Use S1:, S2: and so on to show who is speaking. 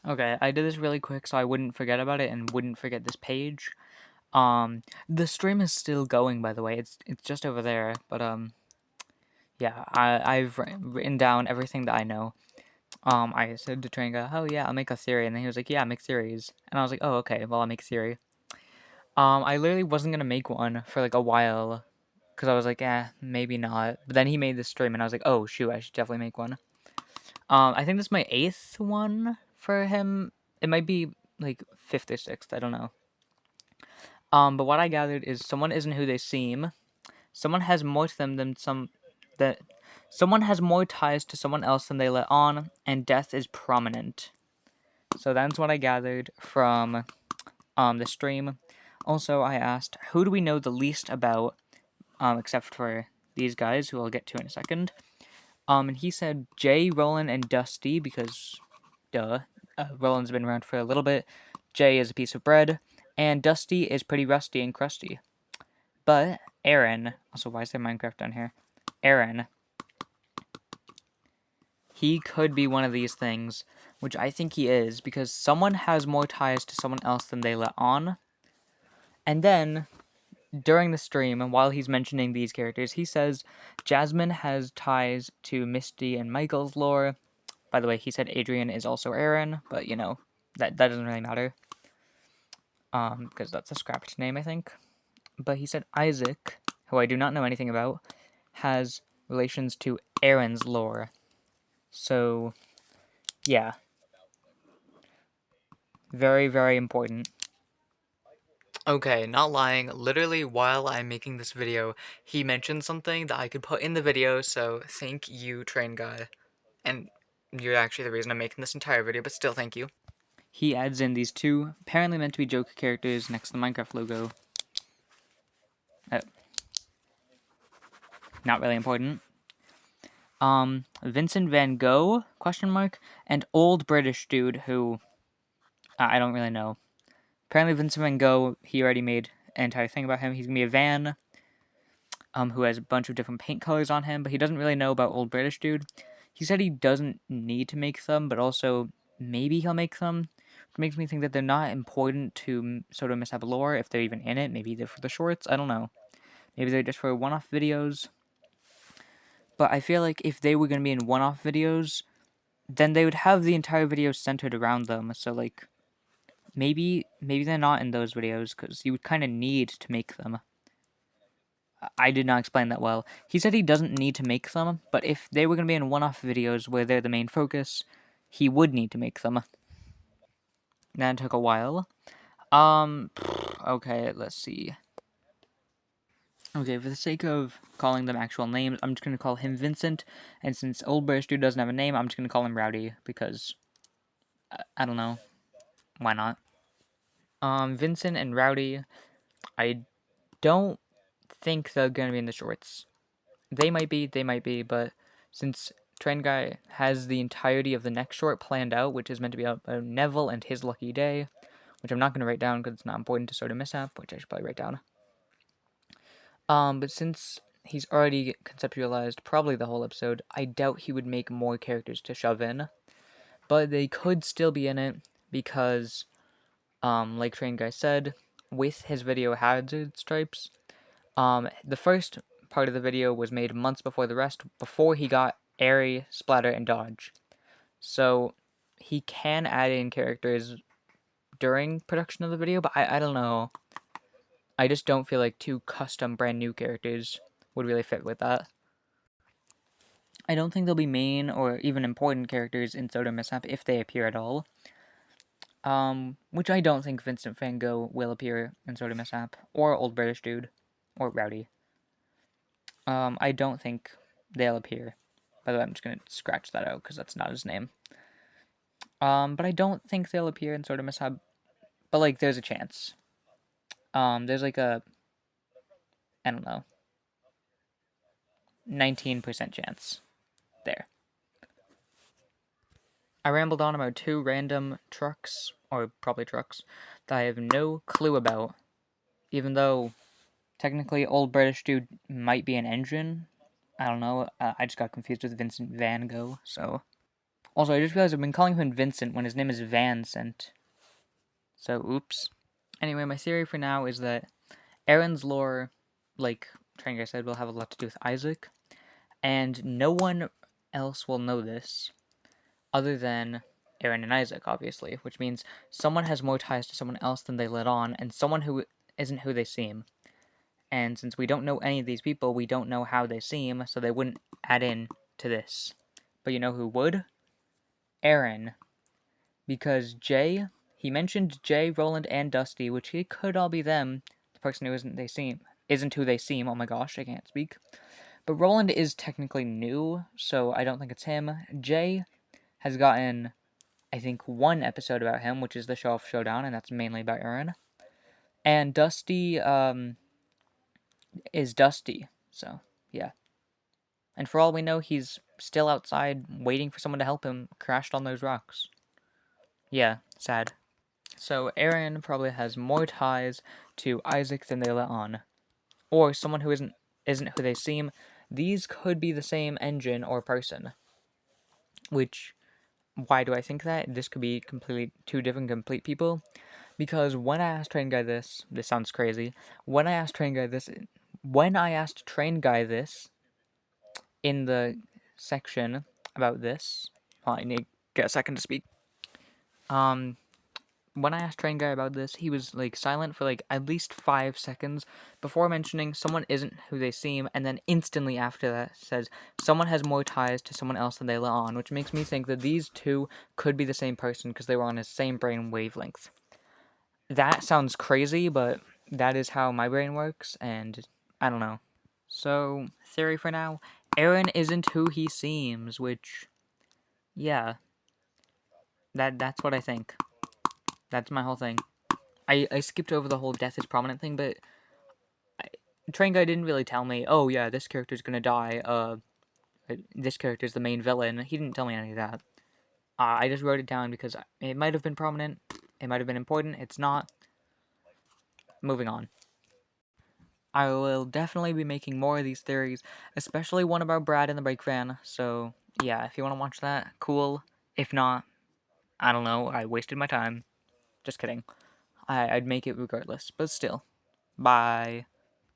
S1: Okay, I did this really quick so I wouldn't forget about it and wouldn't forget this page. The stream is still going, by the way. It's just over there, but yeah, I've written down everything that I know. I said to Tranga, "Oh yeah, I'll make a theory," and then he was like, "Yeah, make theories," and I was like, "Oh okay, well I'll make a theory." I literally wasn't gonna make one for like a while, because I was like, maybe not. But then he made this stream, and I was like, "Oh shoot, I should definitely make one." I think this is my 8th one for him. It might be like 5th or 6th. I don't know. But what I gathered is someone isn't who they seem. Someone has more to them than that. Someone has more ties to someone else than they let on, and death is prominent. So that's what I gathered from the stream. Also, I asked, who do we know the least about, except for these guys, who I'll get to in a second. And he said Jay, Roland, and Dusty, because, duh, Roland's been around for a little bit. Jay is a piece of bread, and Dusty is pretty rusty and crusty. But Aaron, also, why is there Minecraft down here? Aaron, he could be one of these things, which I think he is, because someone has more ties to someone else than they let on. And then, during the stream, and while he's mentioning these characters, he says Jasmine has ties to Misty and Michael's lore. By the way, he said Adrian is also Aaron, but you know, that doesn't really matter. Because that's a scrapped name, I think. But he said Isaac, who I do not know anything about, has relations to Aaron's lore. So, yeah. Very, very important. Okay, not lying. Literally, while I'm making this video, he mentioned something that I could put in the video, so thank you, train guy. And you're actually the reason I'm making this entire video, but still, thank you. He adds in these two, apparently meant to be joke characters next to the Minecraft logo. Uh, not really important. Vincent Van Gogh, question mark, and old British dude who, I don't really know. Apparently Vincent Van Gogh, he already made an entire thing about him. He's gonna be a van, who has a bunch of different paint colors on him, but he doesn't really know about old British dude. He said he doesn't need to make them, but also maybe he'll make them, which makes me think that they're not important to Soda Mishap lore if they're even in it. Maybe they're for the shorts. I don't know. Maybe they're just for one-off videos. But I feel like if they were going to be in one-off videos, then they would have the entire video centered around them. So like, maybe they're not in those videos because you would kind of need to make them. I did not explain that well. He said he doesn't need to make them, but if they were going to be in one-off videos where they're the main focus, he would need to make them. That took a while. Okay, let's see. Okay, for the sake of calling them actual names, I'm just going to call him Vincent, and since Old British Dude doesn't have a name, I'm just going to call him Rowdy, because, I don't know, why not? Vincent and Rowdy, I don't think they're going to be in the shorts. They might be, but since Train Guy has the entirety of the next short planned out, which is meant to be about Neville and his lucky day, which I'm not going to write down because it's not important to sort of mishap, which I should probably write down. But since he's already conceptualized probably the whole episode, I doubt he would make more characters to shove in. But they could still be in it because, like Train Guy said, with his video Hazard Stripes, the first part of the video was made months before the rest, before he got Airy, Splatter, and Dodge. So he can add in characters during production of the video, but I don't know. I just don't feel like two custom brand new characters would really fit with that. I don't think they'll be main or even important characters in Soda Mishap if they appear at all. Which I don't think Vincent Van Gogh will appear in Soda Mishap, or Old British Dude, or Rowdy. I don't think they'll appear. By the way, I'm just gonna scratch that out because that's not his name. But I don't think they'll appear in Soda Mishap. But like, there's a chance. There's like a, I don't know, 19% chance. There. I rambled on about two random trucks, or probably trucks, that I have no clue about. Even though, technically, Old British Dude might be an engine. I don't know. I just got confused with Vincent Van Gogh, so. Also, I just realized I've been calling him Vincent when his name is Vincent. So, oops. Anyway, my theory for now is that Aaron's lore, like Trengar said, will have a lot to do with Isaac, and no one else will know this other than Aaron and Isaac, obviously, which means someone has more ties to someone else than they let on, and someone who isn't who they seem. And since we don't know any of these people, we don't know how they seem, so they wouldn't add in to this. But you know who would? Aaron. Because Jay, he mentioned Jay, Roland, and Dusty, which it could all be them. The person who isn't who they seem. Oh my gosh, I can't speak. But Roland is technically new, so I don't think it's him. Jay has gotten, I think, one episode about him, which is the Show Off Showdown, and that's mainly about Aaron. And Dusty, is Dusty. So, yeah. And for all we know, he's still outside waiting for someone to help him, crashed on those rocks. Yeah, sad. So Aaron probably has more ties to Isaac than they let on. Or someone who isn't who they seem. These could be the same engine or person. Which, why do I think that? This could be completely two different complete people. Because when I asked Train Guy this sounds crazy. When I asked Train Guy this in the section about this, I need to get a second to speak. When I asked Train Guy about this, he was like silent for like at least 5 seconds before mentioning someone isn't who they seem, and then instantly after that says someone has more ties to someone else than they let on, which makes me think that these two could be the same person because they were on the same brain wavelength. That sounds crazy, but that is how my brain works, and I don't know. So, theory for now, Aaron isn't who he seems, which, yeah, that's what I think. That's my whole thing. I skipped over the whole death is prominent thing, but Train Guy didn't really tell me, oh yeah, this character's gonna die, this character's the main villain. He didn't tell me any of that. I just wrote it down because it might have been prominent, it might have been important, it's not. Moving on. I will definitely be making more of these theories, especially one about Brad and the Brake Van, so yeah, if you want to watch that, cool. If not, I don't know, I wasted my time. Just kidding. I'd make it regardless, but still. Bye.